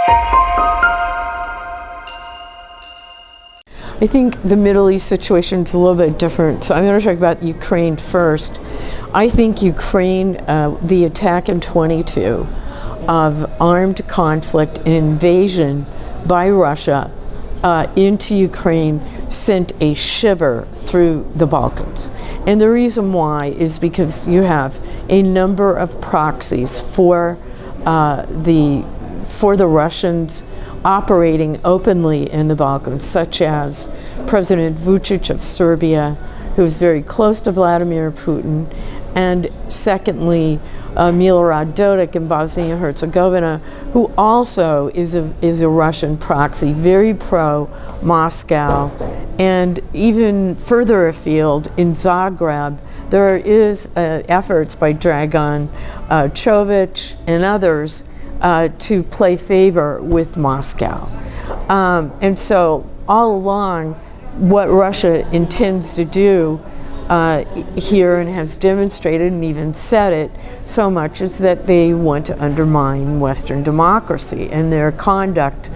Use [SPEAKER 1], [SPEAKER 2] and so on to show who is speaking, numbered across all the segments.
[SPEAKER 1] I think the Middle East situation is a little bit different. So I'm going to talk about Ukraine first. I think Ukraine, the attack in 22 of armed conflict and invasion by Russia into Ukraine sent a shiver through the Balkans. And the reason why is because you have a number of proxies for the Russians operating openly in the Balkans, such as President Vučić of Serbia, who is very close to Vladimir Putin, and secondly, Milorad Dodik in Bosnia and Herzegovina, who also is a Russian proxy, very pro-Moscow. And even further afield, in Zagreb, there is efforts by Dragan Čović and others to play favor with Moscow. And so all along, what Russia intends to do here and has demonstrated and even said it so much is that they want to undermine Western democracy, and their conduct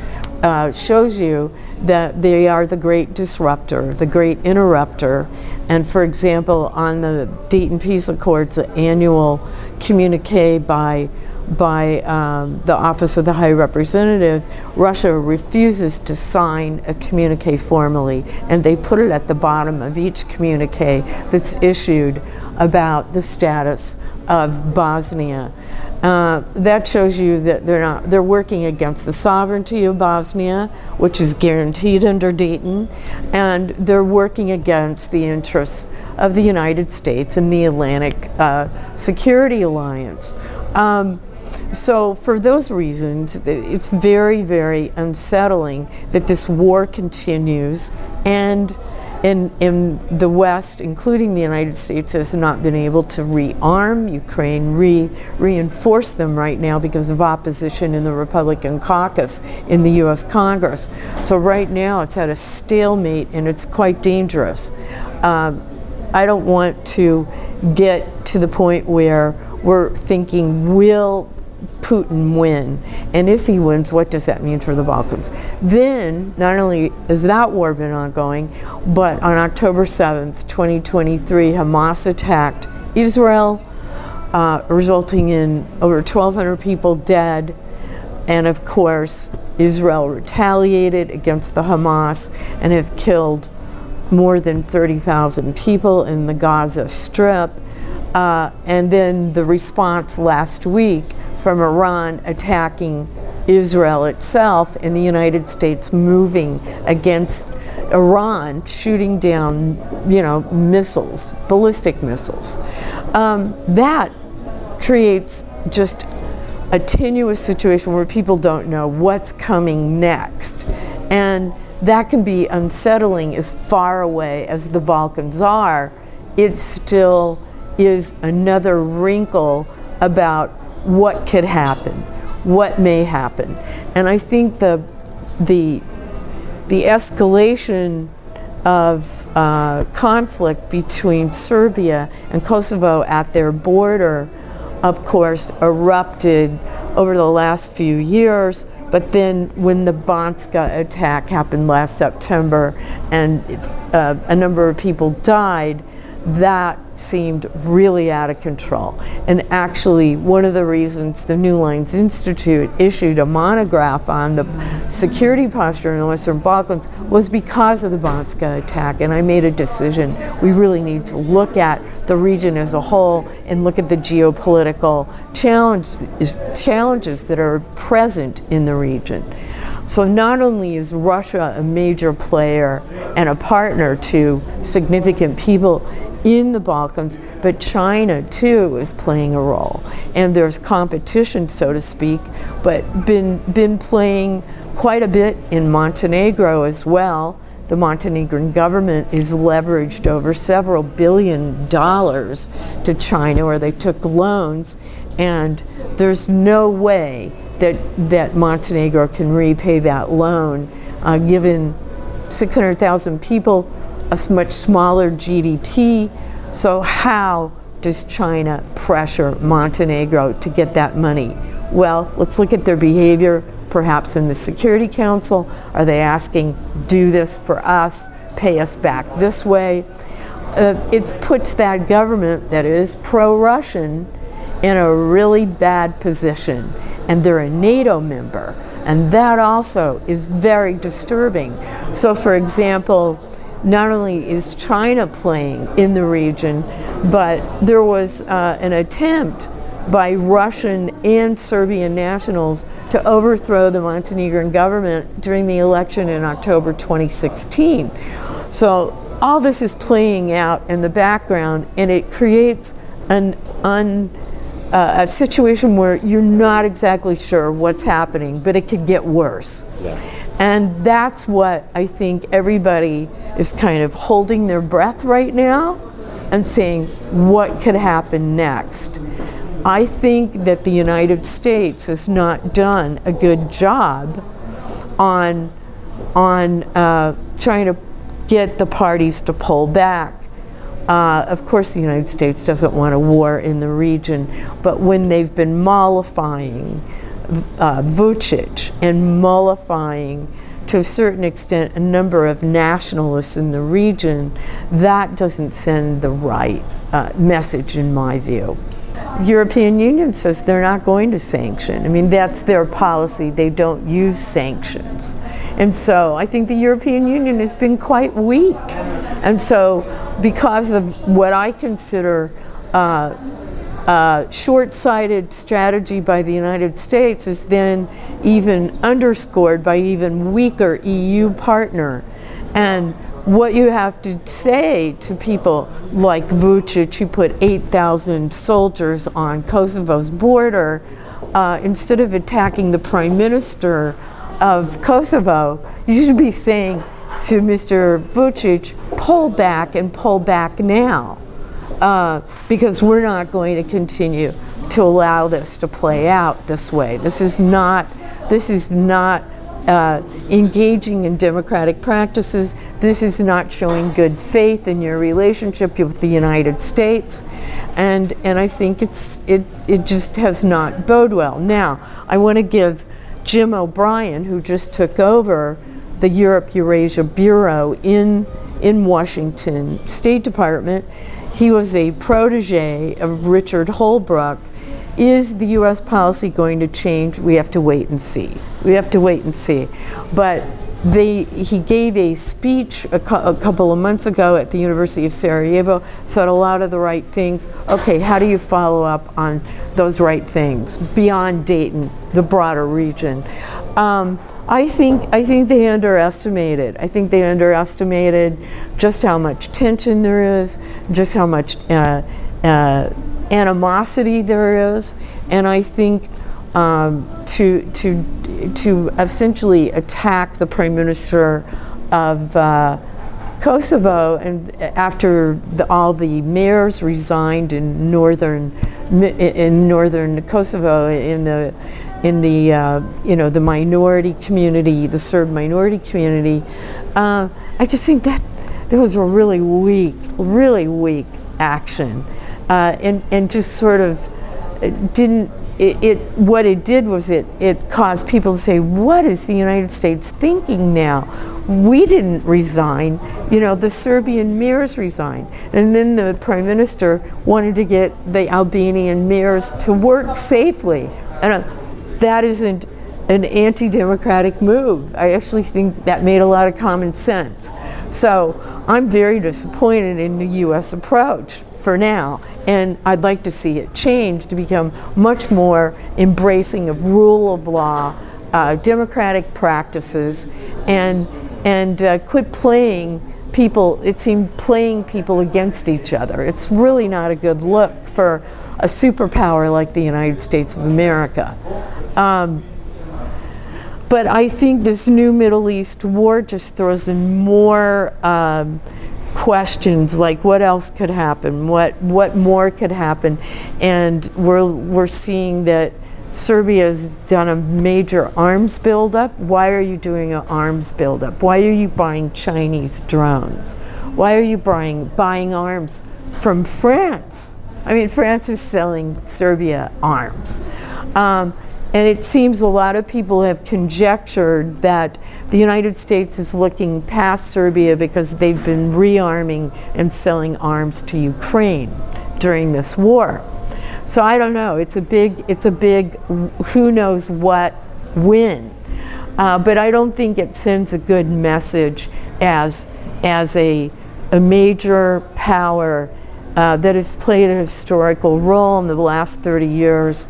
[SPEAKER 1] shows you that they are the great disruptor, the great interrupter. And for example, on the Dayton Peace Accords, the annual communique by the Office of the High Representative, Russia refuses to sign a communique formally, and they put it at the bottom of each communique that's issued about the status of Bosnia. That shows you that they're working against the sovereignty of Bosnia, which is guaranteed under Dayton, and they're working against the interests of the United States and the Atlantic Security Alliance. So for those reasons, it's very, very unsettling that this war continues, and in the West, including the United States, has not been able to rearm Ukraine, reinforce them right now because of opposition in the Republican caucus in the U.S. Congress. So right now it's at a stalemate, and it's quite dangerous. I don't want to get to the point where we're thinking, will Putin win? And if he wins, what does that mean for the Balkans? Then, not only has that war been ongoing, but on October 7th, 2023, Hamas attacked Israel, resulting in over 1,200 people dead. And of course, Israel retaliated against the Hamas and have killed more than 30,000 people in the Gaza Strip. And then the response last week from Iran attacking Israel itself, and the United States moving against Iran, shooting down, missiles, ballistic missiles. That creates just a tenuous situation where people don't know what's coming next. And that can be unsettling. As far away as the Balkans are, it still is another wrinkle about what could happen, what may happen. And I think the escalation of conflict between Serbia and Kosovo at their border, of course, erupted over the last few years. But then when the Banska attack happened last September and a number of people died, that seemed really out of control. And actually, one of the reasons the New Lines Institute issued a monograph on the security posture in the Western Balkans was because of the Banska attack. And I made a decision. We really need to look at the region as a whole and look at the geopolitical challenges that are present in the region. So not only is Russia a major player and a partner to significant people in the Balkans, but China too is playing a role. And there's competition, so to speak, but been playing quite a bit in Montenegro as well. The Montenegrin government is leveraged over several $1 billion to China, where they took loans, and there's no way that Montenegro can repay that loan, given 600,000 people, a much smaller GDP. So how does China pressure Montenegro to get that money? Well, let's look at their behavior perhaps in the Security Council? Are they asking, do this for us, pay us back this way? It puts that government that is pro-Russian in a really bad position, and they're a NATO member, and that also is very disturbing. So for example, not only is China playing in the region, but there was an attempt by Russian and Serbian nationals to overthrow the Montenegrin government during the election in October 2016. So all this is playing out in the background, and it creates a situation where you're not exactly sure what's happening, but it could get worse. Yeah. And that's what I think everybody is kind of holding their breath right now and saying, what could happen next? I think that the United States has not done a good job on trying to get the parties to pull back. Of course, the United States doesn't want a war in the region, but when they've been mollifying Vučić and mollifying, to a certain extent, a number of nationalists in the region, that doesn't send the right message, in my view. The European Union says they're not going to sanction. I mean, that's their policy. They don't use sanctions. And so I think the European Union has been quite weak. And so because of what I consider short-sighted strategy by the United States is then even underscored by even weaker EU partner. And what you have to say to people like Vučić, who put 8,000 soldiers on Kosovo's border, instead of attacking the prime minister of Kosovo, you should be saying to Mr. Vučić, pull back and pull back now, because we're not going to continue to allow this to play out this way. This is not engaging in democratic practices. This is not showing good faith in your relationship with the United States, and I think it just has not bode well. Now, I want to give Jim O'Brien, who just took over the Europe-Eurasia Bureau in Washington State Department. He was a protege of Richard Holbrooke. Is the U.S. policy going to change? We have to wait and see. We have to wait and see. But he gave a speech a couple of months ago at the University of Sarajevo, said a lot of the right things. Okay, how do you follow up on those right things beyond Dayton, the broader region? I think they underestimated. I think they underestimated just how much tension there is, just how much animosity there is, and I think to essentially attack the Prime Minister of Kosovo, and after all the mayors resigned in northern Kosovo, in the the minority community, the Serb minority community, I just think that there was a really weak action, and just sort of didn't. What it did was it caused people to say, what is the United States thinking now? We didn't resign, the Serbian mayors resigned. And then the Prime Minister wanted to get the Albanian mayors to work safely. And that isn't an anti-democratic move. I actually think that made a lot of common sense. So I'm very disappointed in the U.S. approach for now, and I'd like to see it change to become much more embracing of rule of law, democratic practices, and quit playing people. It seemed playing people against each other. It's really not a good look for a superpower like the United States of America. But I think this new Middle East war just throws in more questions like what else could happen, what more could happen, and we're seeing that Serbia's done a major arms buildup. Why are you doing an arms buildup? Why are you buying Chinese drones? Why are you buying arms from France? I mean, France is selling Serbia arms. And it seems a lot of people have conjectured that the United States is looking past Serbia because they've been rearming and selling arms to Ukraine during this war. So I don't know. It's a big who knows what win. But I don't think it sends a good message as a major power that has played a historical role in the last 30 years.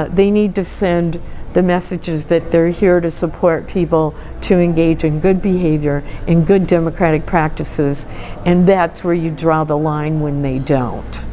[SPEAKER 1] They need to send the messages that they're here to support people to engage in good behavior, in good democratic practices, and that's where you draw the line when they don't.